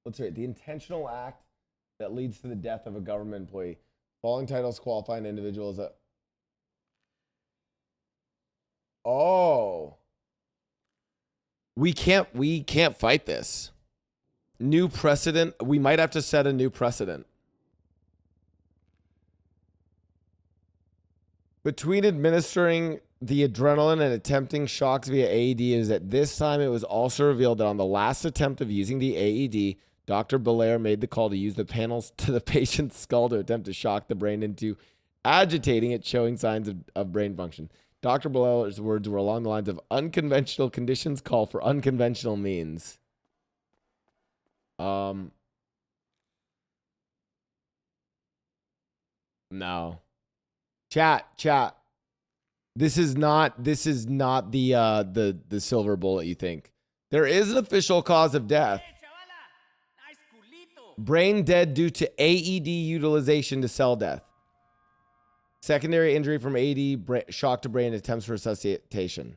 let's read the intentional act that leads to the death of a government employee. Following titles qualify an individual as a. Oh. We can't fight this. New precedent. We might have to set a new precedent. Between administering the adrenaline and attempting shocks via AED is at this time it was also revealed that on the last attempt of using the AED, Dr. Belair made the call to use the panels to the patient's skull to attempt to shock the brain into agitating it, showing signs of brain function. Dr. Belair's words were along the lines of unconventional conditions call for unconventional means. No. Chat. This is not the silver bullet you think. There is an official cause of death. Brain dead due to AED utilization to cell death. Secondary injury from AED shock to brain attempts for resuscitation.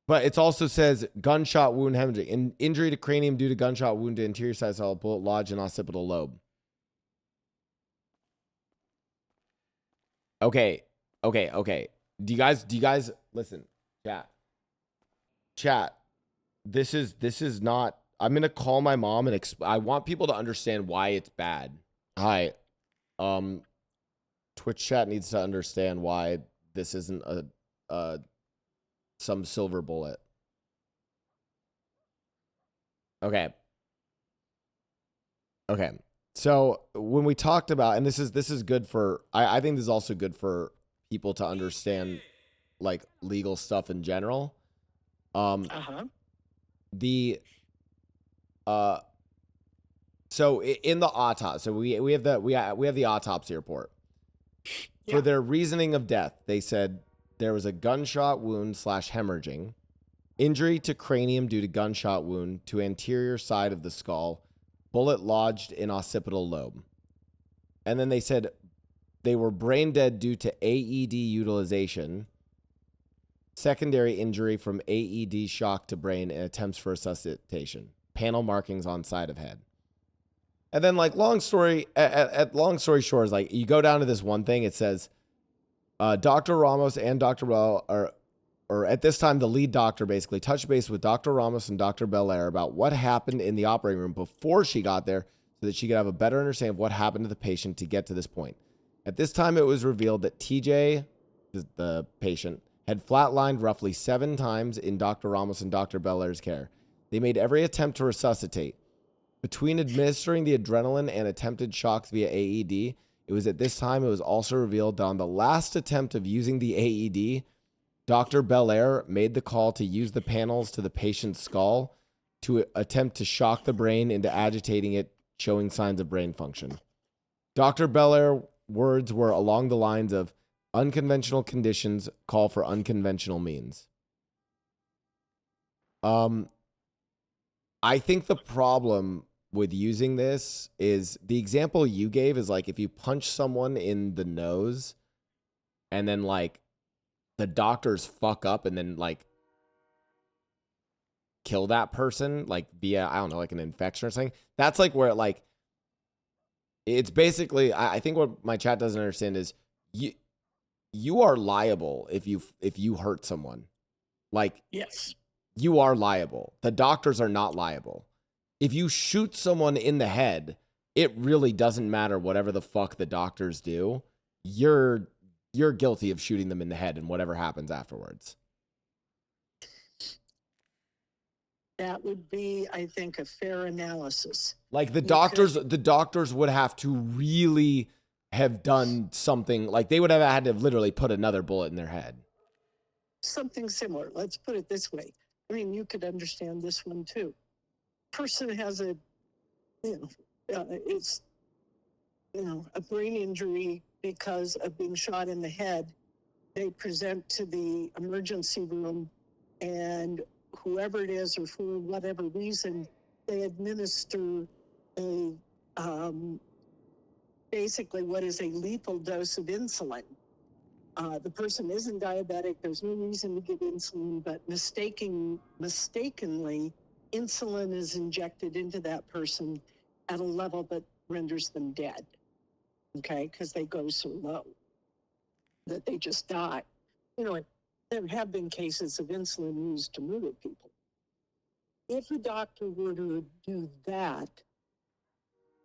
But it also says gunshot wound hemorrhaging. Injury to cranium due to gunshot wound to anterior side cell bullet lodged in occipital lobe. Okay. Do you guys listen? Chat. This is not. I'm gonna call my mom and I want people to understand why it's bad. Hi. Twitch chat needs to understand why this isn't some silver bullet. Okay. So when we talked about, and this is good for, I think this is also good for people to understand like legal stuff in general. So in the autopsy, so we have the autopsy report. Yeah. For their reasoning of death, they said there was a gunshot wound / hemorrhaging, injury to cranium due to gunshot wound to anterior side of the skull, bullet lodged in occipital lobe. And then they said they were brain dead due to AED utilization, secondary injury from AED shock to brain and attempts for resuscitation, panel markings on side of head. And then like long story short is like you go down to this one thing. It says Dr. Ramos and Dr. Blau or at this time, the lead doctor basically touched base with Dr. Ramos and Dr. Belair about what happened in the operating room before she got there so that she could have a better understanding of what happened to the patient to get to this point. At this time, it was revealed that TJ, the patient, had flatlined roughly 7 times in Dr. Ramos and Dr. Belair's care. They made every attempt to resuscitate. Between administering the adrenaline and attempted shocks via AED, it was at this time it was also revealed that on the last attempt of using the AED, Dr. Belair made the call to use the panels to the patient's skull to attempt to shock the brain into agitating it, showing signs of brain function. Dr. Belair's words were along the lines of unconventional conditions call for unconventional means. I think the problem with using this is the example you gave is like if you punch someone in the nose and then like the doctors fuck up and then like kill that person like via, I don't know, like an infection or something. That's like where it like, it's basically, I think what my chat doesn't understand is you are liable if you hurt someone. Like, yes, you are liable. The doctors are not liable. If you shoot someone in the head, it really doesn't matter whatever the fuck the doctors do. You're guilty of shooting them in the head and whatever happens afterwards. That would be, I think, a fair analysis. Like the doctors would have to really have done something, like they would have had to have literally put another bullet in their head. Something similar. Let's put it this way. I mean, you could understand this one too. Person has a, it's, a brain injury because of being shot in the head. They present to the emergency room and whoever it is or for whatever reason, they administer a, basically what is a lethal dose of insulin. The person isn't diabetic. There's no reason to give insulin, but mistakenly, insulin is injected into that person at a level that renders them dead. Okay, because they go so low that they just die. You know, there have been cases of insulin used to murder people. If a doctor were to do that,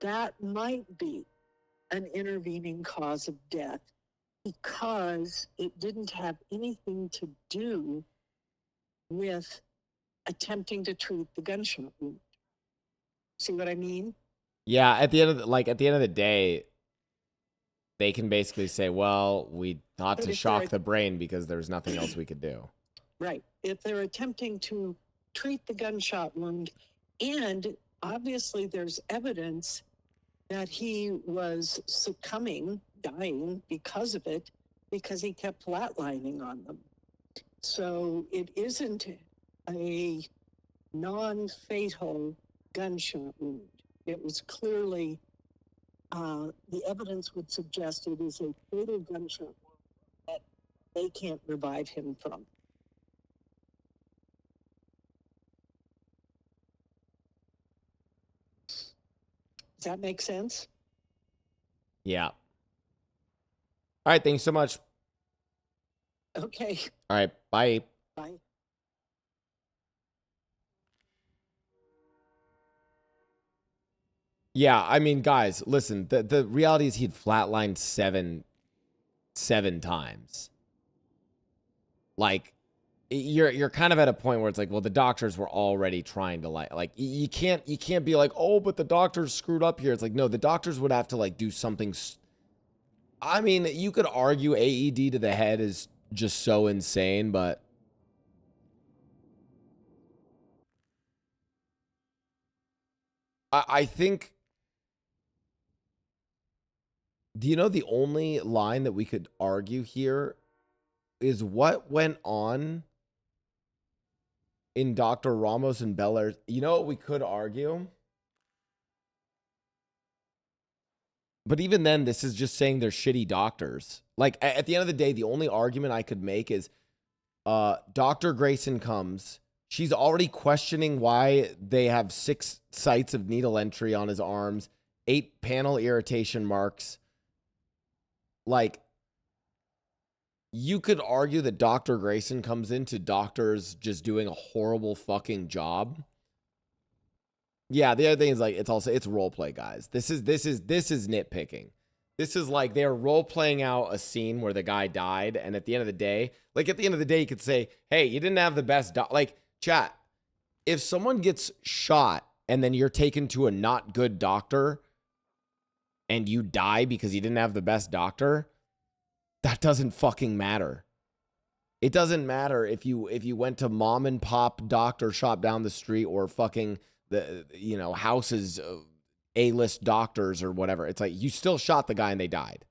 that might be an intervening cause of death because it didn't have anything to do with attempting to treat the gunshot wound. See what I mean? Yeah, at the end of the day, they can basically say, well, we thought to shock the brain because there's nothing else we could do. Right. If they're attempting to treat the gunshot wound, and obviously there's evidence that he was succumbing, dying because of it, because he kept flatlining on them. So it isn't a non-fatal gunshot wound. It was clearly, the evidence would suggest it is a fatal gunshot wound that they can't revive him from. Does that make sense? Yeah. All right. Thanks so much. Okay. All right. Bye. Bye. Yeah. I mean, guys, listen, the reality is he'd flatlined seven times. Like, you're kind of at a point where it's like, well, the doctors were already trying to like you can't be like, oh, but the doctors screwed up here. It's like, no, the doctors would have to like do something. I mean, you could argue AED to the head is just so insane, but I think, do you know the only line that we could argue here is what went on in Dr. Ramos and Belair's? You know what we could argue? But even then, this is just saying they're shitty doctors. Like, at the end of the day, the only argument I could make is Dr. Grayson comes. She's already questioning why they have 6 sites of needle entry on his arms, 8 panel irritation marks. Like, you could argue that Dr. Grayson comes into doctors just doing a horrible fucking job. Yeah, the other thing is like it's role play, guys. This is nitpicking. This is like they're role playing out a scene where the guy died, and at the end of the day, you could say, "Hey, you didn't have the best like chat. If someone gets shot and then you're taken to a not good doctor and you die because you didn't have the best doctor, that doesn't fucking matter. It doesn't matter if you went to mom and pop doctor shop down the street or fucking houses, A-list doctors or whatever. It's like you still shot the guy and they died.